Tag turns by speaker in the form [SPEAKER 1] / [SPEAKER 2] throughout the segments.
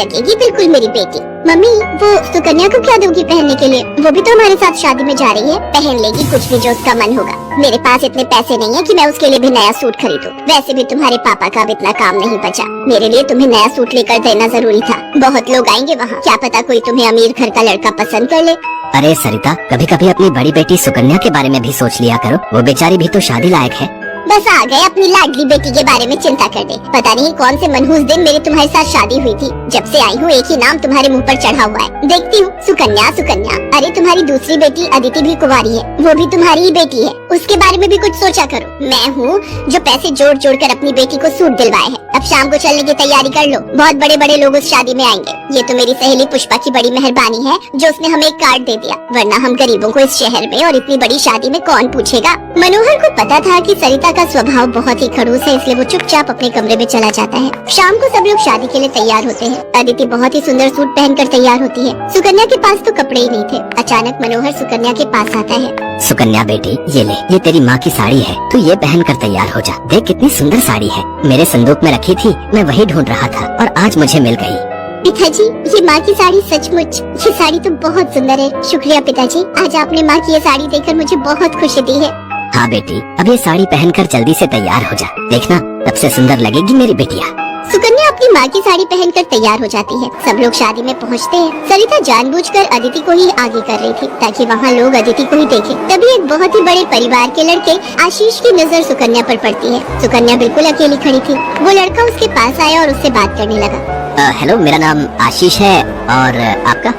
[SPEAKER 1] लगेगी बिल्कुल मेरी बेटी। मम्मी वो सुकन्या को क्या दोगी पहनने के लिए? वो भी तो हमारे साथ शादी में जा रही है, पहन लेगी कुछ भी जो उसका मन होगा। मेरे पास इतने पैसे नहीं है कि मैं उसके लिए भी नया सूट खरीदूं। वैसे भी तुम्हारे पापा का अब इतना काम नहीं बचा। मेरे लिए तुम्हें नया सूट लेकर देना जरूरी था। बहुत लोग आएंगे वहाँ, क्या पता कोई तुम्हें अमीर घर का लड़का पसंद कर ले।
[SPEAKER 2] अरे सरिता, कभी कभी अपनी बड़ी बेटी सुकन्या के बारे में भी सोच लिया करो। वो बेचारी भी तो शादी लायक है।
[SPEAKER 1] बस आ गए अपनी लाडली बेटी के बारे में चिंता करने। पता नहीं कौन से मनहूस दिन मेरी तुम्हारे साथ शादी हुई थी। जब से आई हूँ एक ही नाम तुम्हारे मुंह पर चढ़ा हुआ है। देखती हूँ सुकन्या सुकन्या। अरे तुम्हारी दूसरी बेटी अदिति भी कुंवारी है, वो भी तुम्हारी ही बेटी है। उसके बारे में भी कुछ सोचा करो। मैं हूँ जो पैसे जोड़ जोड़ कर अपनी बेटी को सूट दिलवाए है। अब शाम को चलने की तैयारी कर लो, बहुत बड़े बड़े लोग उस शादी में आएंगे। ये तो मेरी सहेली पुष्पा की बड़ी मेहरबानी है जो उसने हमें एक कार्ड दे दिया, वरना हम गरीबों को इस शहर में और इतनी बड़ी शादी में कौन पूछेगा। मनोहर को पता था कि सरिता का स्वभाव बहुत ही खड़ूस है, इसलिए वो चुपचाप अपने कमरे में चला जाता है। शाम को सब लोग शादी के लिए तैयार होते हैं। अदिति बहुत ही सुंदर सूट पहनकर तैयार होती है। सुकन्या के पास तो कपड़े ही नहीं थे। अचानक मनोहर सुकन्या के पास आता है।
[SPEAKER 2] सुकन्या बेटी, ये ले, ये तेरी माँ की साड़ी है, तू ये पहन कर तैयार हो जा। देख कितनी सुंदर साड़ी है, मेरे संदूक में रखी थी, मैं वही ढूंढ रहा था और आज मुझे मिल गई।
[SPEAKER 1] पिताजी, ये माँ की साड़ी सचमुच, ये साड़ी तो बहुत सुंदर है। शुक्रिया पिताजी, आज आपने माँ की ये साड़ी देखकर मुझे बहुत खुशी दी है।
[SPEAKER 2] हाँ बेटी, अब ये साड़ी पहनकर जल्दी से तैयार हो जा, देखना सबसे सुंदर लगेगी मेरी बिटिया।
[SPEAKER 1] सुकन्या अपनी माँ की साड़ी पहनकर तैयार हो जाती है। सब लोग शादी में पहुँचते हैं। सरिता जानबूझकर अदिति को ही आगे कर रही थी ताकि वहाँ लोग अदिति को ही देखें। तभी एक बहुत ही बड़े परिवार के लड़के आशीष की नजर सुकन्या पर पड़ती है। सुकन्या बिल्कुल अकेली खड़ी थी। वो लड़का उसके पास आया और उससे बात करने लगा।
[SPEAKER 2] हेलो, मेरा नाम आशीष है और आपका?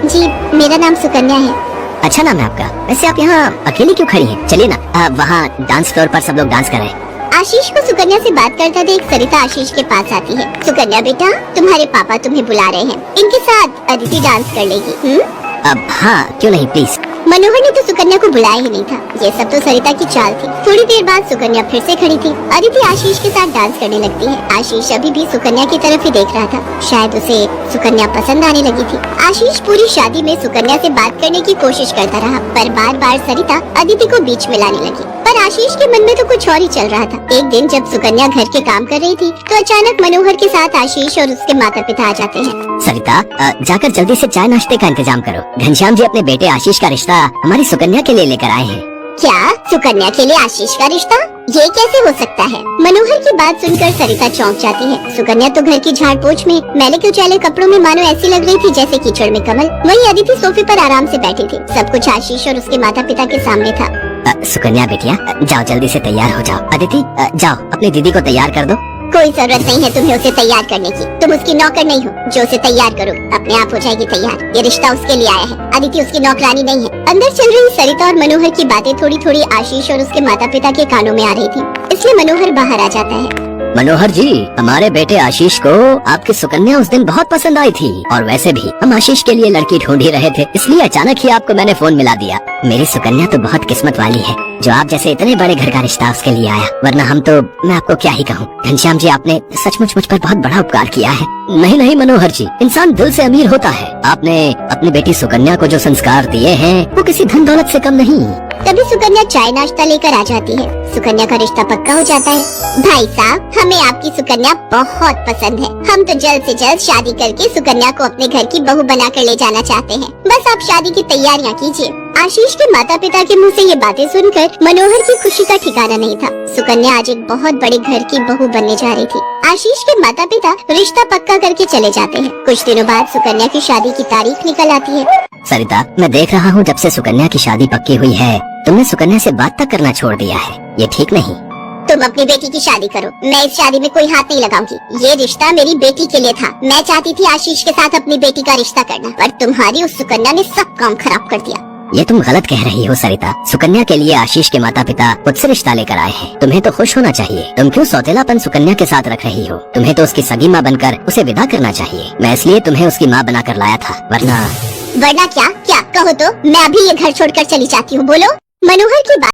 [SPEAKER 1] जी, मेरा नाम सुकन्या है।
[SPEAKER 2] अच्छा नाम है आपका। वैसे आप यहाँ अकेली क्यों खड़ी हैं? चलिए ना, वहाँ डांस फ्लोर पर सब लोग डांस कर रहे हैं।
[SPEAKER 1] आशीष को सुकन्या से बात करता देख सरिता आशीष के पास आती है। सुकन्या बेटा, तुम्हारे पापा तुम्हें बुला रहे हैं, इनके साथ अदिति डांस कर लेगी।
[SPEAKER 2] अब हाँ, क्यों नहीं, प्लीज।
[SPEAKER 1] मनोहर ने तो सुकन्या को बुलाया ही नहीं था। ये सब तो सरिता की चाल थी। थोड़ी देर बाद सुकन्या फिर से खड़ी थी। अदिति आशीष के साथ डांस करने लगती है। आशीष अभी भी सुकन्या की तरफ ही देख रहा था। शायद उसे सुकन्या पसंद आने लगी थी। आशीष पूरी शादी में सुकन्या से बात करने की कोशिश करता रहा, पर बार बार सरिता अदिति को बीच में लाने लगी। पर आशीष के मन में तो कुछ और ही चल रहा था। एक दिन जब सुकन्या घर के काम कर रही थी तो अचानक मनोहर के साथ आशीष और उसके माता पिता आ जाते हैं।
[SPEAKER 2] सरिता, जाकर जल्दी से चाय नाश्ते का इंतजाम करो। घनश्याम जी अपने बेटे आशीष का रिश्ता हमारी सुकन्या के लिए लेकर आए हैं।
[SPEAKER 1] क्या? सुकन्या के लिए आशीष का रिश्ता? ये कैसे हो सकता है? मनोहर की बात सुनकर सरिता चौंक जाती है। सुकन्या तो घर की झाड़ पोछ में मैले कुचैले कपड़ों में मानो ऐसी लग रही थी जैसे कीचड़ में कमल। वहीं अदिति सोफे पर आराम से बैठी थी। सब कुछ आशीष और उसके माता पिता के सामने था।
[SPEAKER 2] सुकन्या बेटिया, जाओ जल्दी से तैयार हो जाओ। अदिति, जाओ अपनी दीदी को तैयार कर दो।
[SPEAKER 1] कोई जरूरत नहीं है तुम्हें उसे तैयार करने की। तुम उसकी नौकर नहीं हो जो उसे तैयार करो, अपने आप हो जाएगी तैयार। ये रिश्ता उसके लिए आया है, अदिति उसकी नौकरानी नहीं है। अंदर चल रही सरिता और मनोहर की बातें थोड़ी थोड़ी आशीष और उसके माता पिता के कानों में आ रही थी, इसलिए मनोहर बाहर आ जाता है।
[SPEAKER 2] मनोहर जी, हमारे बेटे आशीष को आपकी सुकन्या उस दिन बहुत पसंद आई थी और वैसे भी हम आशीष के लिए लड़की ढूंढ ही रहे थे, इसलिए अचानक ही आपको मैंने फोन मिला दिया। मेरी सुकन्या तो बहुत किस्मत वाली है जो आप जैसे इतने बड़े घर का रिश्ता उसके लिए आया, वरना हम तो, मैं आपको क्या ही कहूँ। घनश्याम जी, आपने सचमुच मुझ पर बहुत बड़ा उपकार किया है। नहीं नहीं मनोहर जी, इंसान दिल से अमीर होता है। आपने अपनी बेटी सुकन्या को जो संस्कार दिए हैं वो किसी धन दौलत से कम नहीं।
[SPEAKER 1] तभी सुकन्या चाय नाश्ता लेकर आ जाती है। सुकन्या का रिश्ता पक्का हो जाता है। भाई साहब, हमें आपकी सुकन्या बहुत पसंद है। हम तो जल्द से जल्द शादी करके सुकन्या को अपने घर की बहू बनाकर ले जाना चाहते हैं। बस आप शादी की तैयारियां कीजिए। आशीष के माता पिता के मुंह से ये बातें सुनकर मनोहर की खुशी का ठिकाना नहीं था। सुकन्या आज एक बहुत बड़े घर की बहू बनने जा रही थी। आशीष के माता पिता रिश्ता पक्का करके चले जाते हैं। कुछ दिनों बाद सुकन्या की शादी की तारीख निकल आती है।
[SPEAKER 2] सरिता, मैं देख रहा हूँ जब से सुकन्या की शादी पक्की हुई है तुमने सुकन्या से बात तक करना छोड़ दिया है। ये ठीक नहीं।
[SPEAKER 1] तुम अपनी बेटी की शादी करो, मैं इस शादी में कोई हाथ नहीं लगाऊंगी। ये रिश्ता मेरी बेटी के लिए था। मैं चाहती थी आशीष के साथ अपनी बेटी का रिश्ता करना, पर तुम्हारी उस सुकन्या ने सब काम खराब कर दिया।
[SPEAKER 2] ये तुम गलत कह रही हो सरिता। सुकन्या के लिए आशीष के माता पिता खुद से रिश्ता लेकर आए हैं। तुम्हें तो खुश होना चाहिए। तुम क्यों सौतेलापन सुकन्या के साथ रख रही हो? तुम्हें तो उसकी सगी माँ बनकर उसे विदा करना चाहिए। मैं इसलिए तुम्हें उसकी माँ बनाकर लाया था, वरना
[SPEAKER 1] क्या? क्या कहो तो मैं अभी ये घर छोड़कर चली जाती हूँ। बोलो। मनोहर की बात